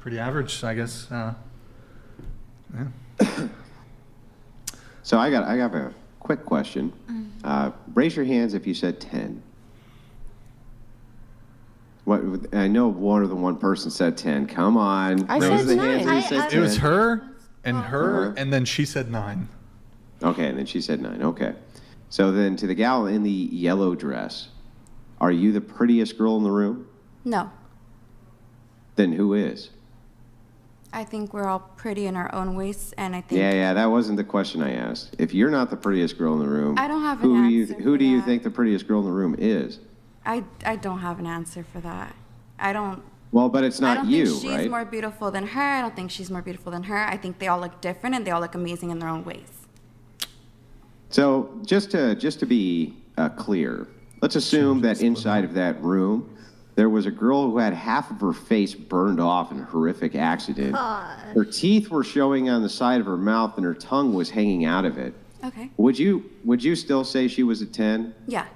pretty average, I guess. Yeah. So I got a quick question. Raise your hands if you said 10. What? I know more than one person said 10. Come on. I Raise said the hands 9. if you said 10. It was her and then she said 9. Okay, and then she said 9. Okay. So then to the gal in the yellow dress, are you the prettiest girl in the room? No. Then who is? I think we're all pretty in our own ways, and I think... Yeah, that wasn't the question I asked. If you're not the prettiest girl in the room, I don't have an answer who do for you that. think the prettiest girl in the room is? I don't have an answer for that. I don't... Well, but it's not you, I don't think she's right? more beautiful than her. I don't think she's more beautiful than her. I think they all look different, and they all look amazing in their own ways. So just to be clear, let's assume that inside of that room, there was a girl who had half of her face burned off in a horrific accident. Her teeth were showing on the side of her mouth, and her tongue was hanging out of it. Okay. Would you still say she was a 10? Yeah.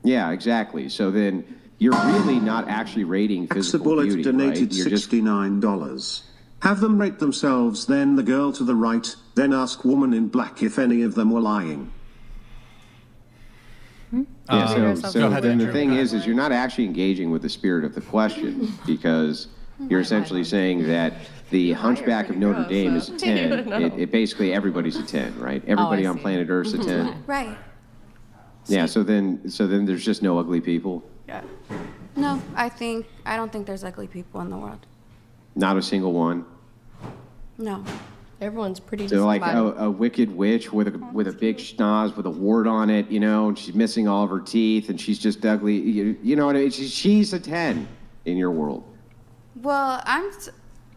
Yeah, exactly. So then you're really not actually rating physical Bullet beauty, donated right? You're just $69. Have them rate themselves, then the girl to the right, then ask woman in black if any of them were lying. Yeah, Go so ahead, then the Andrew. thing is you're not actually engaging with the spirit of the question because you're essentially saying that the Hunchback of Notre Dame is a 10. It basically everybody's a 10, right? Everybody on planet Earth's a 10. Right. Yeah, so then there's just no ugly people. Yeah. No, I don't think there's ugly people in the world. Not a single one. No. Everyone's pretty. So like a wicked witch with a big schnoz with a wart on it, you know, and she's missing all of her teeth and she's just ugly. You know what I mean? She's a 10 in your world. Well,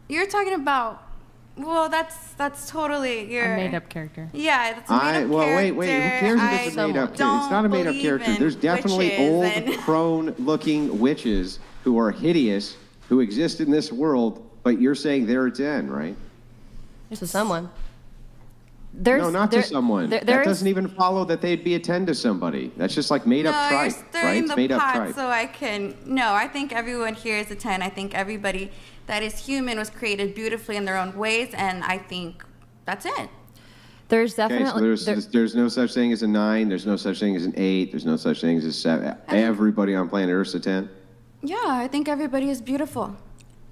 you're talking about. Well, that's totally your A made-up character. Yeah, that's a made-up character. Well, wait. Who cares if it's a made-up character? It's not a made-up character. There's definitely old, crone-looking witches who are hideous, who exist in this world, but you're saying they're a 10, right? To someone. No, not to someone. That doesn't even follow that they'd be a 10 to somebody. That's just like made-up tripe, right? It's made-up tripe. So I think everyone here is a 10. I think everybody that is human was created beautifully in their own ways, and I think that's it. There's definitely... Okay, so there's no such thing as a 9, there's no such thing as an 8, there's no such thing as a 7. Everybody on planet Earth's a 10? Yeah, I think everybody is beautiful.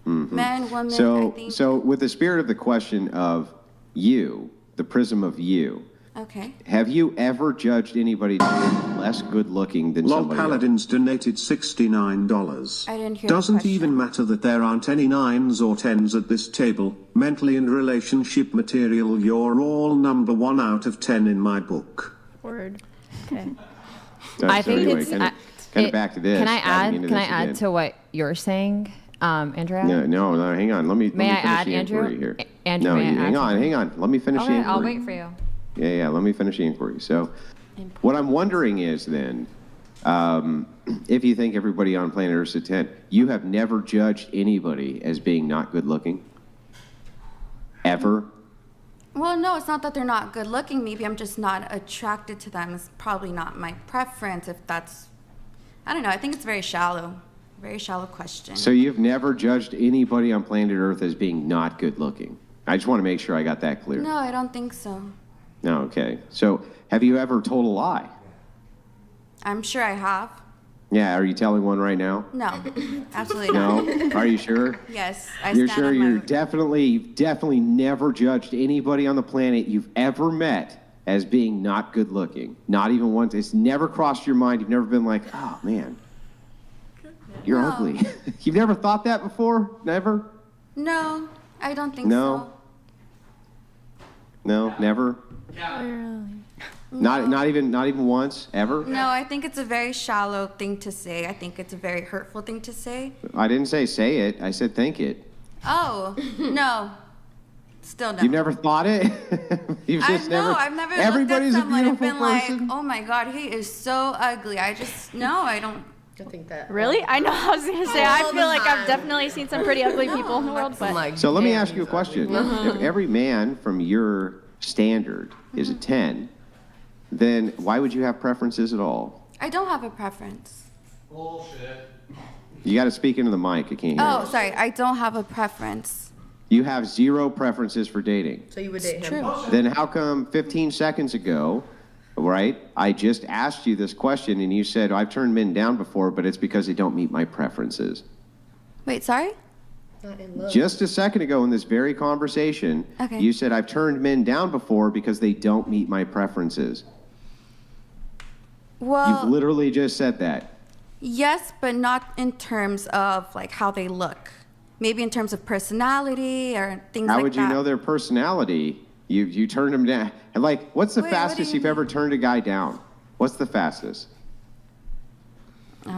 Mm-hmm. Men, women, So with the spirit of the question of you, the prism of you, okay. Have you ever judged anybody to be less good looking than Lol somebody Paladins else? donated $69. I didn't hear Doesn't the question. even matter that there aren't any 9s or 10s at this table. Mentally and relationship material, you're all number 1 out of 10 in my book. Word. Okay. I think anyway, it's... kind of back to this. Can I add to what you're saying, Andrea? No, hang on. Let me May I finish add, the Andrew? inquiry here. Andrew, No, may I add hang on. Let me finish the Okay, inquiry. I'll wait for you. Yeah, let me finish the inquiry. So what I'm wondering is then, if you think everybody on planet Earth's a 10, you have never judged anybody as being not good looking? Ever? Well, no, it's not that they're not good looking. Maybe I'm just not attracted to them. It's probably not my preference if that's... I don't know. I think it's very shallow question. So you've never judged anybody on planet Earth as being not good looking? I just want to make sure I got that clear. No, I don't think so. No, okay. So have you ever told a lie? I'm sure I have. Yeah, are you telling one right now? No, absolutely not. No? Are you sure? Yes, I You're stand sure on my you're word. definitely never judged anybody on the planet you've ever met as being not good looking? Not even once? It's never crossed your mind? You've never been like, oh, man, you're ugly. You've never thought that before? Never? No, I don't think No? No, never? Not even once, ever? so. No, I think it's a very shallow thing to say. I think it's a very hurtful thing to say. I didn't say it. I said think it. Oh, no. Still no. You've never thought it? You've just I've never Everybody's looked at someone a and beautiful been person. like, oh my God, he is so ugly. I don't. I think that. Really? I know. I was gonna say. I feel like I've definitely seen some pretty ugly people in the world, but So let me ask you a question. If every man from your standard is a 10, then why would you have preferences at all? I don't have a preference. Bullshit. You got to speak into the mic. I can't hear Oh, you. sorry. I don't have a preference. You have zero preferences for dating. So you would date him. True. Then how come 15 seconds ago, right, I just asked you this question and you said, I've turned men down before, but it's because they don't meet my preferences. Wait, sorry? Not in love. Just a second ago in this very conversation, Okay. you said, I've turned men down before because they don't meet my preferences. Well, You've literally just said that. yes, but not in terms of like how they look. Maybe in terms of personality or things How like would that. you know their personality? You turned them down. And like, what's the Wait, what do fastest you you've ever mean? turned a guy down? What's the fastest? I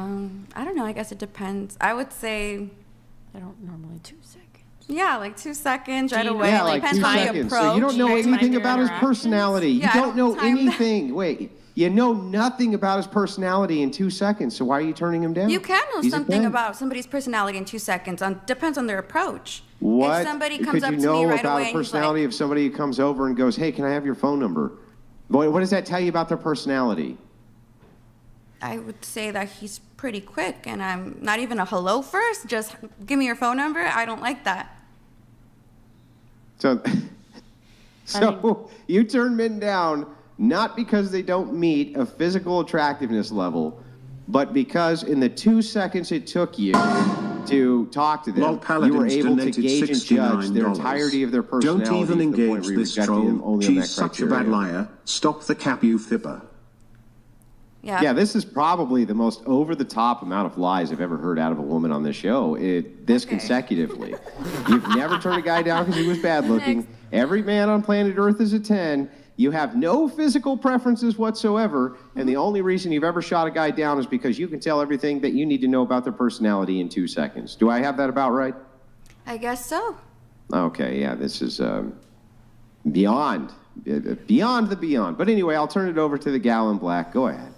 don't know. I guess it depends. I would say, I don't normally 2 seconds. yeah, like 2 seconds right you away. Yeah, Like, like depends 2 how you seconds. approach. So you don't know Time anything your about his interactions. personality. Yeah, You I don't know don't time that. anything. Wait, you know nothing about his personality in 2 seconds. So why are you turning him down? You can know He's a something 10. about somebody's personality in 2 seconds. Depends on their approach. What If somebody could comes up you to know me right about away the and he's personality like, of somebody who comes over and goes, "Hey, can I have your phone number?" What does that tell you about their personality? I would say that he's pretty quick, and I'm not even a hello first. Just give me your phone number. I don't like that. So, you turn men down not because they don't meet a physical attractiveness level, but because in the 2 seconds it took you to talk to them, Lol you were Paladins able to donated gauge and judge their $69. entirety of their personality. Don't even to the point engage where you this rejected them troll. only on that She's such a bad criteria. liar. Stop the cap, you fibber. Yeah. Yeah, this is probably the most over-the-top amount of lies I've ever heard out of a woman on this show. This Okay. consecutively. You've never turned a guy down because he was bad-looking. Every man on planet Earth is a 10. You have no physical preferences whatsoever, and the only reason you've ever shot a guy down is because you can tell everything that you need to know about their personality in 2 seconds. Do I have that about right? I guess so. Okay, yeah, this is beyond the beyond. But anyway, I'll turn it over to the gal in black. Go ahead.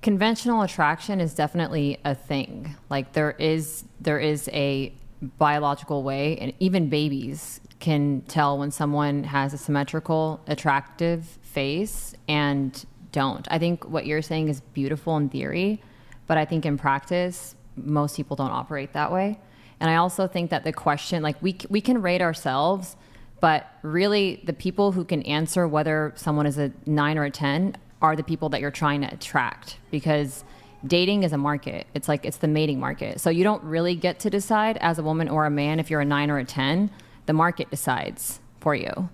Conventional attraction is definitely a thing. Like there is a biological way, and even babies can tell when someone has a symmetrical, attractive face and don't. I think what you're saying is beautiful in theory, but I think in practice, most people don't operate that way. And I also think that the question, like we can rate ourselves, but really the people who can answer whether someone is a 9 or a 10 are the people that you're trying to attract, because dating is a market. It's like, it's the mating market. So you don't really get to decide as a woman or a man if you're a 9 or a 10. The market decides for you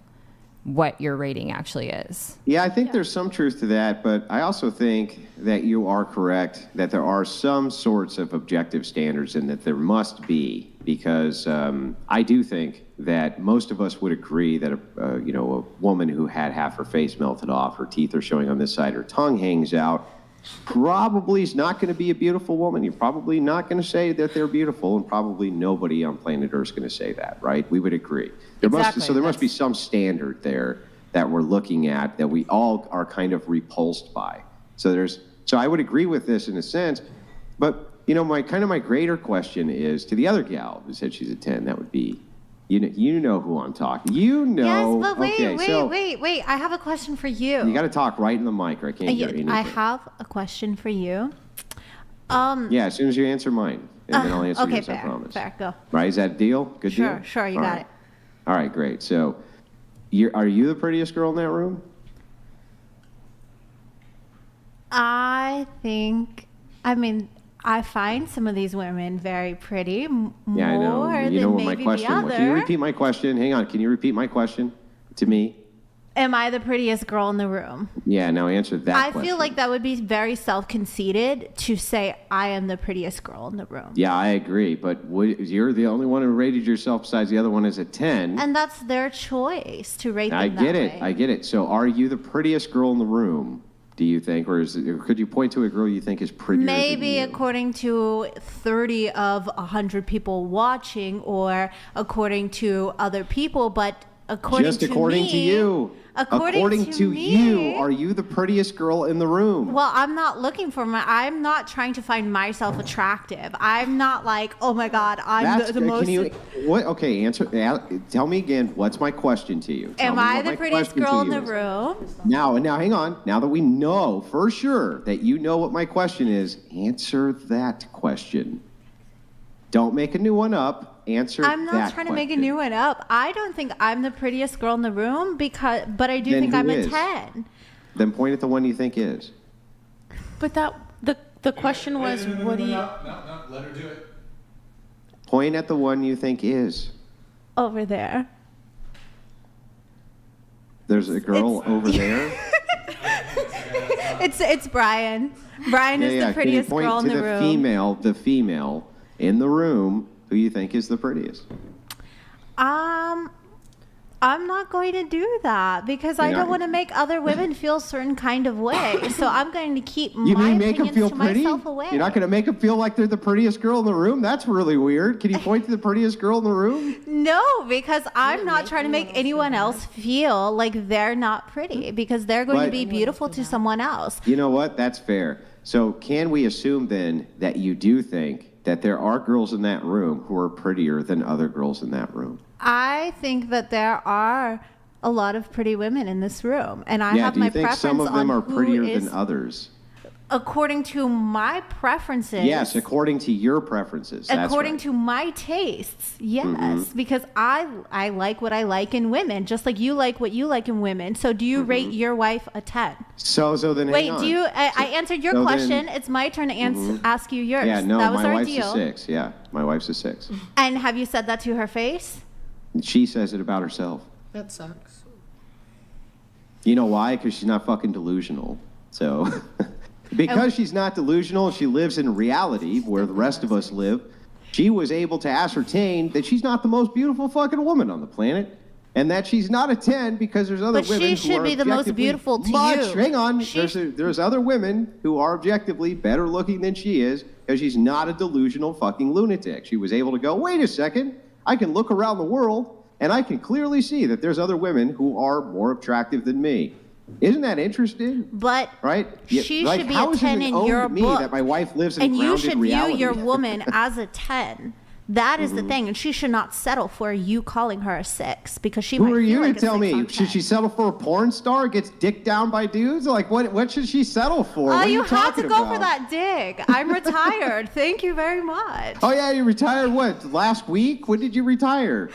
what your rating actually is. Yeah, I think there's some truth to that, but I also think that you are correct that there are some sorts of objective standards and that there must be, because I do think that most of us would agree that a woman who had half her face melted off, her teeth are showing on this side, her tongue hangs out, probably is not going to be a beautiful woman. You're probably not going to say that they're beautiful, and probably nobody on planet Earth is going to say that, right? We would agree. There must be some standard there that we're looking at that we all are kind of repulsed by. So I would agree with this in a sense, but my greater question is to the other gal who said she's a 10. That would be, you know who I'm talking. Yes, but wait, okay, wait. I have a question for you. You got to talk right in the mic, or I can't hear anything. I have a question for you. Yeah, as soon as you answer mine, and then I'll answer okay, yours, I promise. Fair, go. Right, is that a deal? Good deal? Sure, you All got right. it. All right, great. So, are you the prettiest girl in that room? I find some of these women very pretty, Yeah, I know. more You know than what my maybe question the was. other. Can you repeat my question? Hang on. Can you repeat my question to me? Am I the prettiest girl in the room? Yeah, now answer that I question. feel like that would be very self-conceited to say I am the prettiest girl in the room. Yeah, I agree. But you're the only one who rated yourself besides the other one as a 10. And that's their choice to rate them I that get it. way. I get it. So are you the prettiest girl in the room, do you think? Or could you point to a girl you think is prettier Maybe than you? according to 30 of 100 people watching, or according to other people, but according to you. According to you, are you the prettiest girl in the room? Well, I'm not looking for I'm not trying to find myself attractive. I'm not like, oh my God, I'm the most. Okay, tell me again, what's my question to you? Am I the prettiest girl in the room? Now, hang on. Now that we know for sure that you know what my question is, answer that question. Don't make a new one up. I'm not trying to make a new one up. I don't think I'm the prettiest girl in the room but I do think I'm a 10. Then point at the one you think is. But the question was, what do you? No, let her do it. Point at the one you think is. Over there. There's a girl over there. It's Brian. Brian is the prettiest girl in the room. The female in the room who you think is the prettiest. I'm not going to do that because I don't want to make other women feel a certain kind of way. So I'm going to keep my opinions to myself away. You're not going to make them feel like they're the prettiest girl in the room? That's really weird. Can you point to the prettiest girl in the room? No, because I'm not trying to make anyone else feel like they're not pretty because they're going to be beautiful to someone else. You know what? That's fair. So can we assume then that you do think that there are girls in that room who are prettier than other girls in that room? I think that there are a lot of pretty women in this room, and I have my preference on some of them are prettier than others? According to my preferences. Yes, according to your preferences. According to my tastes, yes, because I like what I like in women, just like you like what you like in women. So do you rate your wife a 10? So then wait, hang on. do you? I answered your question. It's my turn to ask you yours. Yeah, no, that was my our wife's deal. a 6. Yeah, my wife's a 6. And have you said that to her face? She says it about herself. That sucks. You know why? Because she's not fucking delusional. So, because she's not delusional, she lives in reality where the rest of us live. She was able to ascertain that she's not the most beautiful fucking woman on the planet, and that she's not a 10 because there's other women who are But she should be the most beautiful to you. Hang on, there's other women who are objectively better looking than she is because she's not a delusional fucking lunatic. She was able to go, wait a second, I can look around the world and I can clearly see that there's other women who are more attractive than me. Isn't that interesting? But right? She should be a 10 in your book. That my wife lives in and you should reality. view your woman as a 10. That is the thing, and she should not settle for you calling her a 6 because she might feel like a 6 on 10. Who are you to tell me? Should she settle for a porn star? Gets dicked down by dudes? Like what should she settle for? Oh, you had to go for that dig. I'm retired. Thank you very much. Oh yeah, you retired what? Last week? When did you retire?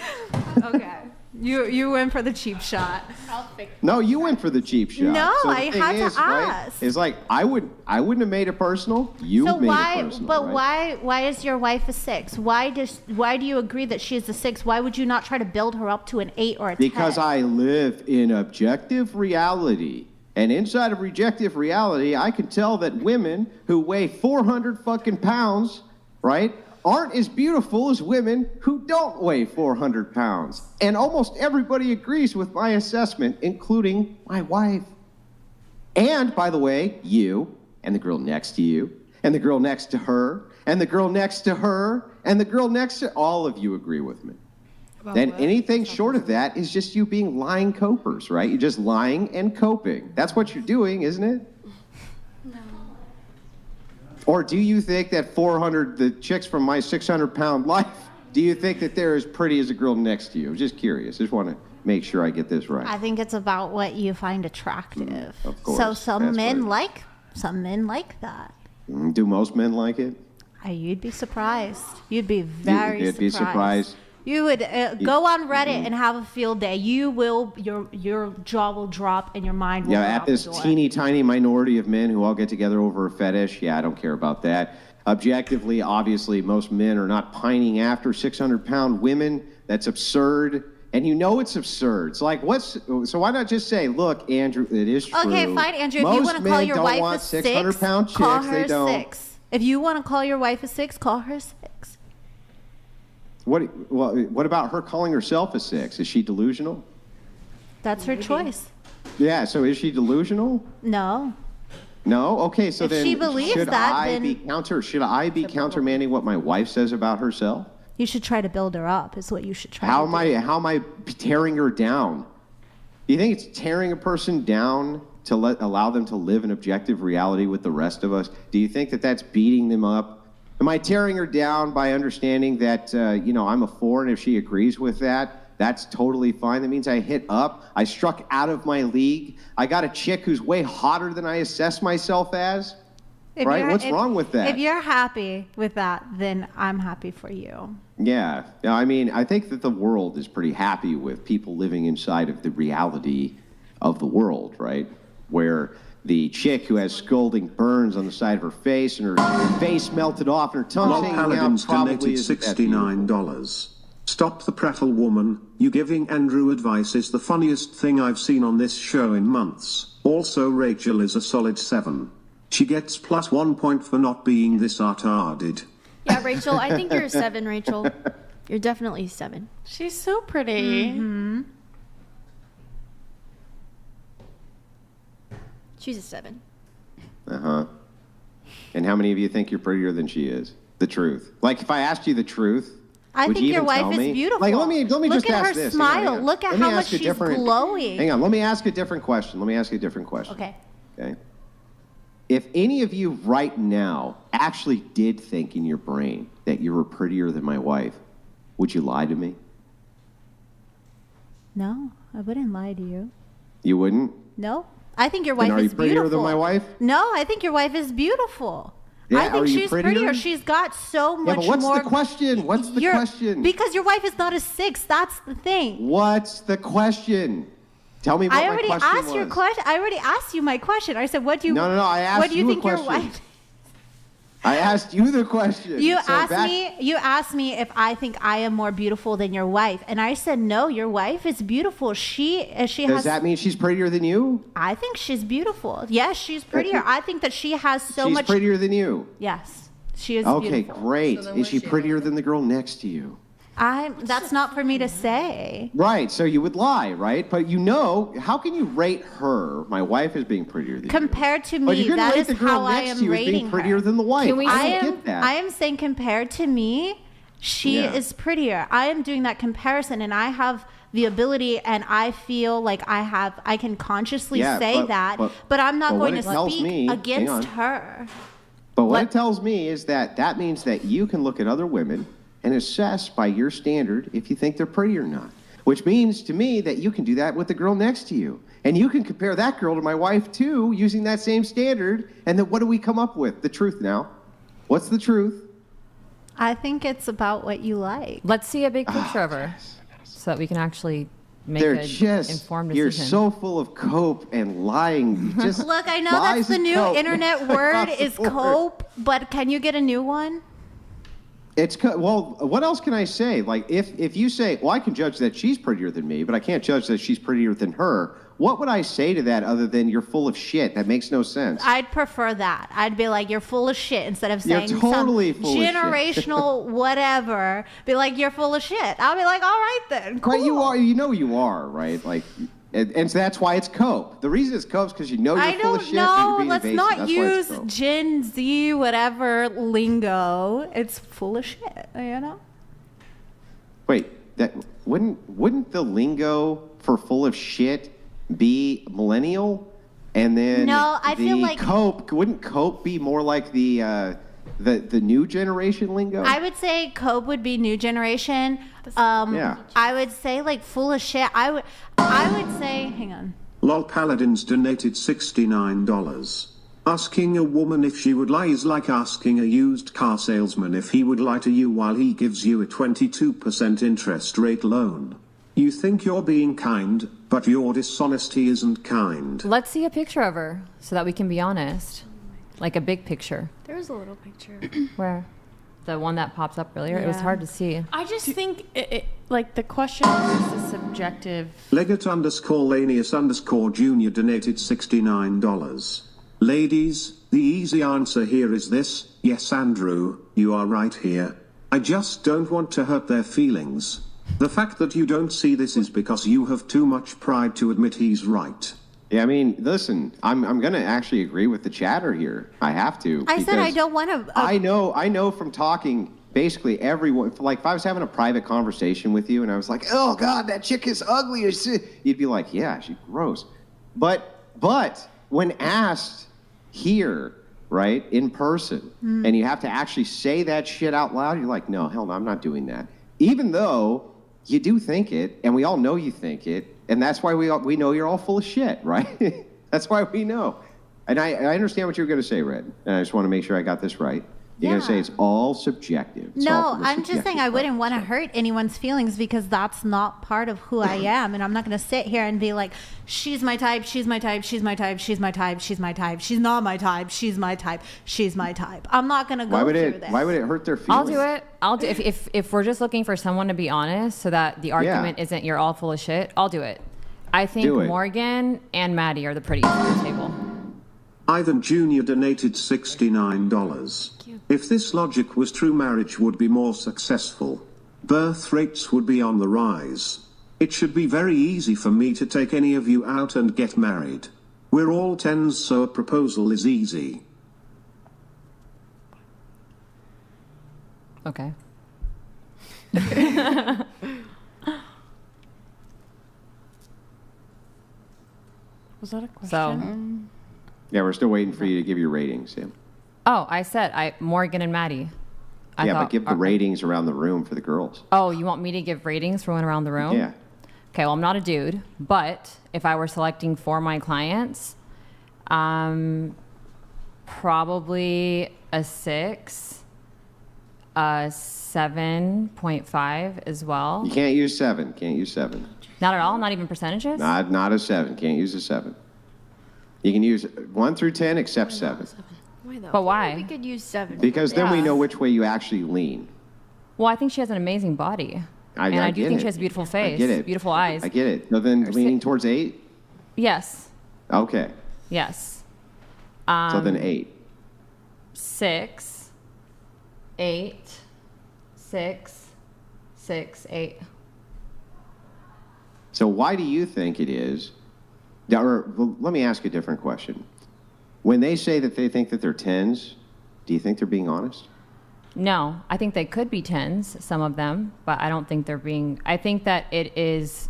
Okay. You went for the cheap shot. No, you went for the cheap shot. No, so I had to ask. Right, it's like I wouldn't have made it personal. You made it personal. But right? why is your wife a 6? Why do you agree that she is a 6? Why would you not try to build her up to an 8 or a 10? Because I live in objective reality. And inside of objective reality, I can tell that women who weigh 400 fucking pounds, right, aren't as beautiful as women who don't weigh 400 pounds. And almost everybody agrees with my assessment, including my wife. And, by the way, you, and the girl next to you, and the girl next to her, and the girl next to her, and the girl next to all of you agree with me. Then anything short of that is just you being lying copers, right? You're just lying and coping. That's what you're doing, isn't it? Or do you think that the chicks from my 600-pound life, do you think that they're as pretty as the girl next to you? I'm just curious. Just want to make sure I get this right. I think it's about what you find attractive. Of course. So some men like that. Do most men like it? You'd be surprised. You'd be very surprised. You'd be surprised. You would go on Reddit and have a field day. You will, your jaw will drop and your mind will go at out this the door. teeny tiny minority of men who all get together over a fetish, I don't care about that. Objectively, obviously, most men are not pining after 600-pound women. That's absurd. And you know it's absurd. It's like, so why not just say, look, Andrew, it is true. Okay, fine, Andrew. If you want to call your wife a 6, 600-pound chicks, call her they don't. 6. If you want to call your wife a 6, call her 6. What about her calling herself a 6? Is she delusional? That's her choice. Yeah, so is she delusional? No. No? Okay, so If then she believes should that, I then- be countermanding what my wife says about herself? You should try to build her up. Is what you should try. How to am I tearing her down? Do you think it's tearing a person down to allow them to live in objective reality with the rest of us? Do you think that that's beating them up? Am I tearing her down by understanding that I'm a 4, and if she agrees with that, that's totally fine? That means I hit up. I struck out of my league. I got a chick who's way hotter than I assess myself as. Right? What's wrong with that? If you're happy with that, then I'm happy for you. Yeah. I mean, I think that the world is pretty happy with people living inside of the reality of the world, right? Where the chick who has scalding burns on the side of her face and her face melted off and her tongue Lol hanging out Paladins probably donated isn't that beautiful. $69. Stop the prattle, woman. You giving Andrew advice is the funniest thing I've seen on this show in months. Also, Rachel is a solid 7. She gets +1 point for not being this retarded. Yeah, Rachel, I think you're a 7, Rachel. You're definitely 7. She's so pretty. Mm-hmm. She's a 7. Uh-huh. And how many of you think you're prettier than she is? The truth. Like, if I asked you the truth, I would think you your even tell wife me? is beautiful. Like, let me Look just at ask her this. smile. Hang on. Look at Let me how much ask a she's different- glowing. Hang on. Let me ask a different question. Okay. Okay. If any of you right now actually did think in your brain that you were prettier than my wife, would you lie to me? No, I wouldn't lie to you. You wouldn't? No, I think your Then wife are you is prettier beautiful. than my wife? No, I think your wife is beautiful. Yeah, I think are you she's prettier? She's got so much Yeah, but what's more. the question? What's the question? Because your wife is not a 6. That's the thing. What's the question? Tell me what I my already question asked your was. question. I already asked you my question. I said, "What do you?" No. I asked What do you you a think your question. wife? I asked you the question. You So asked back- me. You asked me if I think I am more beautiful than your wife, and I said no. Your wife is beautiful. She Does has. that mean she's prettier than you? I think she's beautiful. Yes, she's prettier. I think that she has so she's much. prettier than you. Yes, she is Okay, beautiful. great. Is she prettier than the girl next to you? That's not for me to say. Right, so you would lie, right? But how can you rate her, my wife, as being prettier than you? Compared to But me, you're gonna that rate is the girl how I next am to you as being rating prettier her. than the wife. I don't am. get that. I am saying compared to me, she Yeah. is prettier. I am doing that comparison, and I have the ability, and I feel like I can consciously Yeah, say but- that, but- but I'm not but going what to it tells speak me- hang against on. her. But what it tells me is that means that you can look at other women and assess by your standard if you think they're pretty or not. Which means to me that you can do that with the girl next to you. And you can compare that girl to my wife too, using that same standard. And then what do we come up with? The truth now. What's the truth? I think it's about what you like. Let's see a big picture of her so that we can actually make They're an just, informed you're decision. so full of cope and lying. You just Look, I know lies that's the and new cope internet word across the is board. cope, but can you get a new one? Well, what else can I say? Like, if you say, well, I can judge that she's prettier than me, but I can't judge that she's prettier than her, what would I say to that other than you're full of shit? That makes no sense. I'd prefer that. I'd be like, you're full of shit instead of You're saying totally some full of shit. generational whatever. Be like, you're full of shit. I'll be like, all right then. Cool. Right, you are. You are, right? Like, and so that's why it's cope. The reason it's cope is because you know you're I full of don't shit and you're know. being Let's evasive. not That's why it's use cope. Gen Z whatever lingo. It's full of shit, you know? Wait, that wouldn't the lingo for full of shit be millennial? And then No, I feel like- wouldn't cope be more like the new generation lingo? I would say cope would be new generation. Yeah. I would say like full of shit. I would say, hang on. Lol Paladins donated $69. Asking a woman if she would lie is like asking a used car salesman if he would lie to you while he gives you a 22% interest rate loan. You think you're being kind, but your dishonesty isn't kind. Let's see a picture of her so that we can be honest. Like a big picture. There's a little picture. Where? The one that pops up earlier? It was Yeah. hard to see. I just think like the question is subjective. Leggett_Lanius_Jr. donated $69. Ladies, the easy answer here is this: yes, Andrew, you are right here. I just don't want to hurt their feelings. The fact that you don't see this is because you have too much pride to admit he's right. Yeah, I mean, listen, I'm going to actually agree with the chatter here. I have to. I said I because don't want to. I know from talking basically everyone, like if I was having a private conversation with you and I was like, oh God, that chick is ugly as shit, you'd be like, yeah, she's gross. But when asked here, right, in person, and you have to actually say that shit out loud, you're like, no, hell no, I'm not doing that. Even though you do think it, and we all know you think it, and that's why we know you're all full of shit, right? That's why we know. And I understand what you're going to say, Red, and I just want to make sure I got this right. You're going to say it's all subjective. It's all No, I'm just saying I wouldn't want to hurt anyone's feelings because that's not part of who I am. And I'm not going to sit here and be like, she's my type, she's my type, she's my type, she's my type, she's my type, she's not my type, she's my type, she's my type. I'm not going to go through this. Why would it hurt their I'll feelings? do it. If we're just looking for someone to be honest so that the argument isn't you're all full of shit, I'll do it. I think Morgan and Maddie are the prettiest at the table. Ivan Jr. donated $69. If this logic was true, marriage would be more successful. Birth rates would be on the rise. It should be very easy for me to take any of you out and get married. We're all 10s, so a proposal is easy. Okay. Was that a question? So, Yeah, we're still waiting for you to give your ratings, Sam. oh, I said Morgan and Maddie. But give the ratings around the room for the girls. Oh, you want me to give ratings for one around the room? Yeah. Okay, well, I'm not a dude, but if I were selecting for my clients, probably a 6, a 7.5 as well. You can't use 7. Can't use 7. Not at all? Not even percentages? Not a 7. Can't use a 7. You can use 1 through 10 except 7. Why though? But why? We could use 7. Because then we know which way you actually lean. Well, I think she has an amazing body. I do get think it. she has a beautiful face. I get it. Beautiful eyes. I get it. So then leaning towards 8? Yes. Okay. Yes. So then 8. 6, 8, 6, 6, 8. So why do you think it is? Well, let me ask a different question. When they say that they think that they're 10s, do you think they're being honest? No, I think they could be 10s, some of them, but I don't think they're being. I think that it is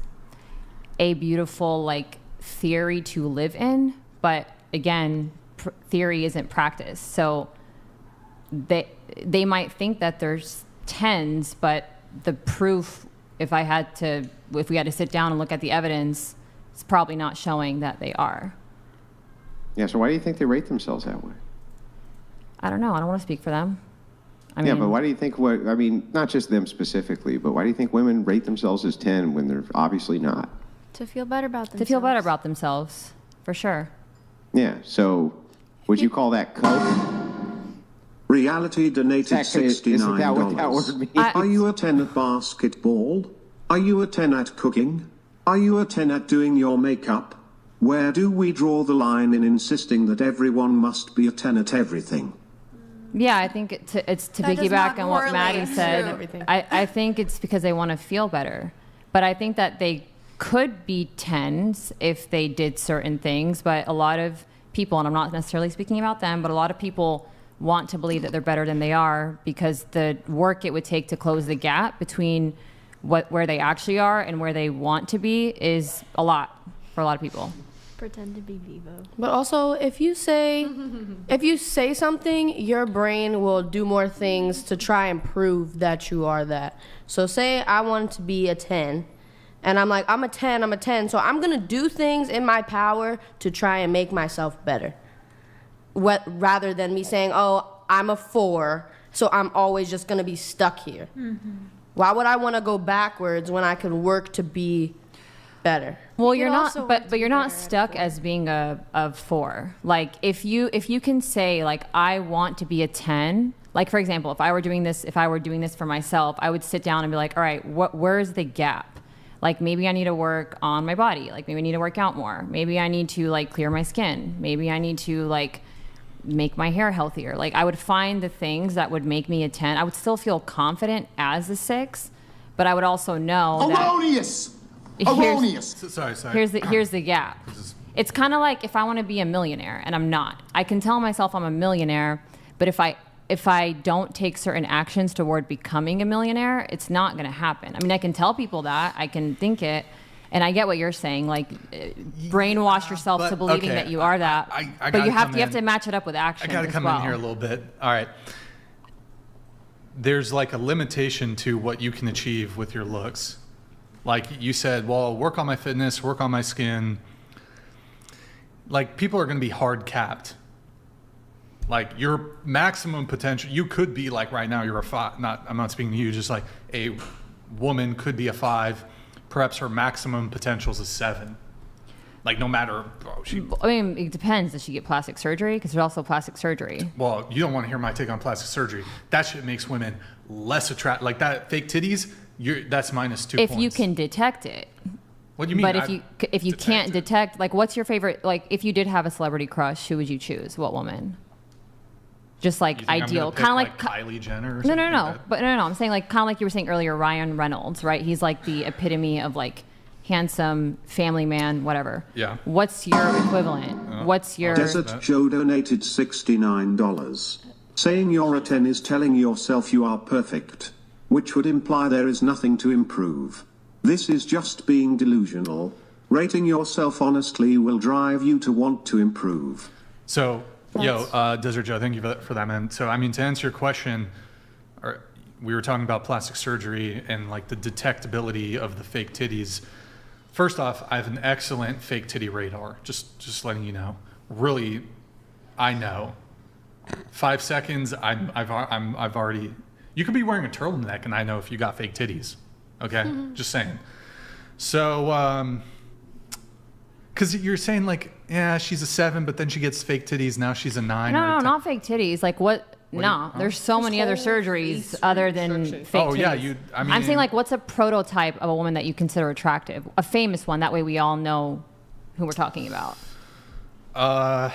a beautiful theory to live in, but again, theory isn't practice. So they might think that there's 10s, but the proof, if we had to sit down and look at the evidence, it's probably not showing that they are. Yeah, so why do you think they rate themselves that way? I don't know. I don't want to speak for them. But why do you think not just them specifically, but why do you think women rate themselves as 10 when they're obviously not? To feel better about themselves. To feel better about themselves, for sure. Yeah, so would you call that coke? Reality donated $69. Isn't that what that word means? Are you a 10 at basketball? Are you a 10 at cooking? Are you a 10 at doing your makeup? Where do we draw the line in insisting that everyone must be a 10 at everything? Yeah, I think it's to piggyback on what Maddie said. I think it's because they want to feel better. But I think that they could be 10s if they did certain things. But a lot of people, and I'm not necessarily speaking about them, but a lot of people want to believe that they're better than they are because the work it would take to close the gap between where they actually are and where they want to be is a lot for a lot of people. Pretend to be Vivo. But also, if you say something, your brain will do more things to try and prove that you are that. So say I want to be a 10, and I'm like, I'm a 10, so I'm going to do things in my power to try and make myself better. Rather than me saying, oh, I'm a 4, so I'm always just going to be stuck here. Mm-hmm. Why would I want to go backwards when I can work to be better? Well, you're not, but you're not stuck as being a 4. Like if you can say like I want to be a 10. Like for example, if I were doing this for myself, I would sit down and be like, all right, where's the gap? Like maybe I need to work on my body. Like maybe I need to work out more. Maybe I need to like clear my skin. Maybe I need to like make my hair healthier. Like I would find the things that would make me a 10. I would still feel confident as a 6, but I would also know Erroneous! Sorry. Here's the gap. It's kind of like if I want to be a millionaire and I'm not. I can tell myself I'm a millionaire, but if I if I don't take certain actions toward becoming a millionaire, it's not going to happen. I mean, I can tell people that, I can think it, and I get what you're saying, like brainwash yourself to believing that you are that. But you have to match it up with action. I got to come in here a little bit. All right. There's like a limitation to what you can achieve with your looks. Like you said, well, work on my fitness, work on my skin. Like people are going to be hard capped. Like your maximum potential, you could be like right now, you're a 5. I'm not speaking to you, just like a woman could be a 5. Perhaps her maximum potential is a 7. Like no matter. I mean, it depends. Does she get plastic surgery? Because there's also plastic surgery. Well, you don't want to hear my take on plastic surgery. That shit makes women less attractive. Like that fake titties, that's minus 2 points. If you can detect it. What do you mean? But if you can't detect, like, what's your favorite? Like, if you did have a celebrity crush, who would you choose? What woman? Just like ideal, kind of like Kylie Jenner. Or no. But no. I'm saying like kind of like you were saying earlier, Ryan Reynolds, right? He's like the epitome of like handsome family man, whatever. Yeah. What's your equivalent? What's your Desert Joe donated $69. Saying you're a 10 is telling yourself you are perfect, which would imply there is nothing to improve. This is just being delusional. Rating yourself honestly will drive you to want to improve. So, Desert Joe, thank you for that, man. So, I mean, to answer your question, we were talking about plastic surgery and like the detectability of the fake titties. First off, I have an excellent fake titty radar. Just letting you know. Really, I know. 5 seconds, I've already. You could be wearing a turtleneck, and I know if you got fake titties. Okay, just saying. So, because you're saying like, yeah, she's a 7, but then she gets fake titties. Now she's a 9. No, not fake titties. Like what? There's so many other surgeries other than fake titties. Oh yeah, I'm saying like, what's a prototype of a woman that you consider attractive? A famous one. That way we all know who we're talking about. I'll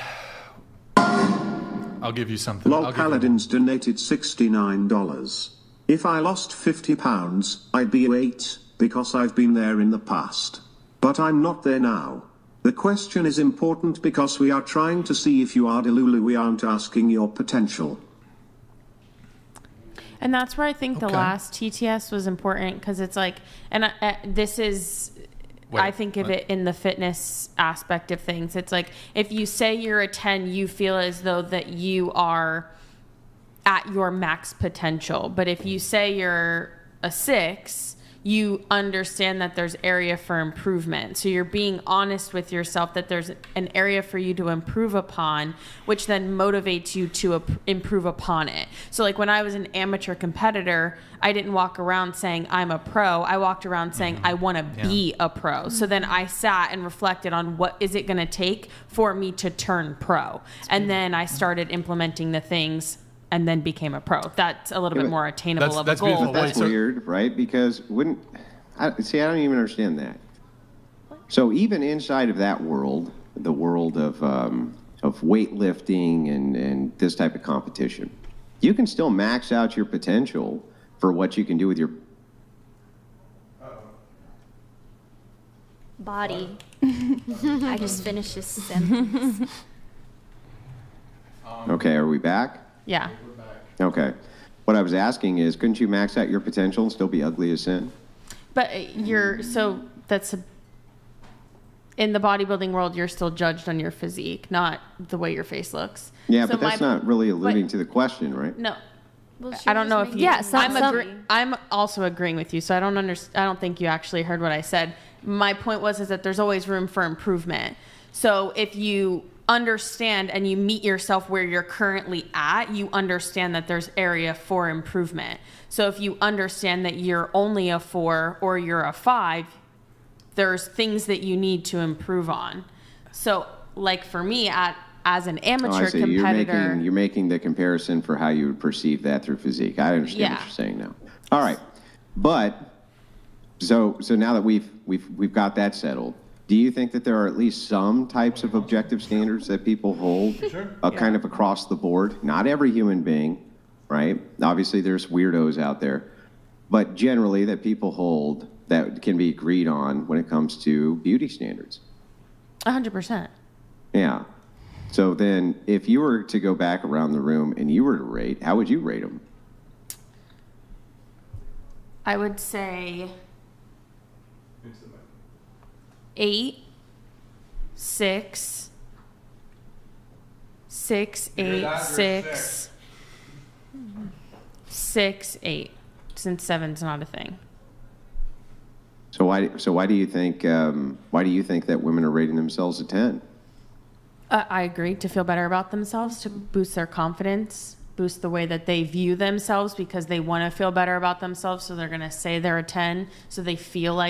give you something. Lol Paladins donated $69. If I lost 50 pounds, I'd be 8, because I've been there in the past. But I'm not there now. The question is important because we are trying to see if you are delulu. We aren't asking your potential. And that's where I think the last TTS was important, because it's like, and this is, I think of it in the fitness aspect of things. It's like, if you say you're a 10, you feel as though that you are at your max potential. But if you say you're a 6, you understand that there's area for improvement. So you're being honest with yourself that there's an area for you to improve upon, which then motivates you to improve upon it. So like when I was an amateur competitor, I didn't walk around saying I'm a pro. I walked around saying I want to be a pro. So then I sat and reflected on what is it going to take for me to turn pro. And then I started implementing the things and then became a pro. That's a little bit more attainable of a goal. But that's weird, right? Because I don't even understand that. So even inside of that world, the world of weightlifting and this type of competition, you can still max out your potential for what you can do with your body. I just finished this sentence. Okay, are we back? Yeah. Okay. What I was asking is, couldn't you max out your potential and still be ugly as sin? But in the bodybuilding world, you're still judged on your physique, not the way your face looks. Yeah, so but that's not really alluding to the question, right? No. Well, I don't know if you. Yeah, I'm also agreeing with you, so I don't think you actually heard what I said. My point is that there's always room for improvement. So if you understand and you meet yourself where you're currently at, you understand that there's area for improvement. So if you understand that you're only a 4 or you're a 5, there's things that you need to improve on. So like for me, as an amateur competitor, you're making the comparison for how you would perceive that through physique. I understand what you're saying now. All right, but so now that we've got that settled, do you think that there are at least some types of objective standards that people hold kind of across the board? Not every human being, right? Obviously, there's weirdos out there. But generally that people hold that can be agreed on when it comes to beauty standards. 100%. Yeah. So then, if you were to go back around the room and you were to rate, how would you rate them? I would say 8, 6, 6, 8, 6, 6, 8. Since 7's not a thing. So why do you think that women are rating themselves a 10? I agree, to feel better about themselves, to boost their confidence, boost the way that they view themselves, because they want to feel better about themselves, so they're going to say they're a 10, so they feel like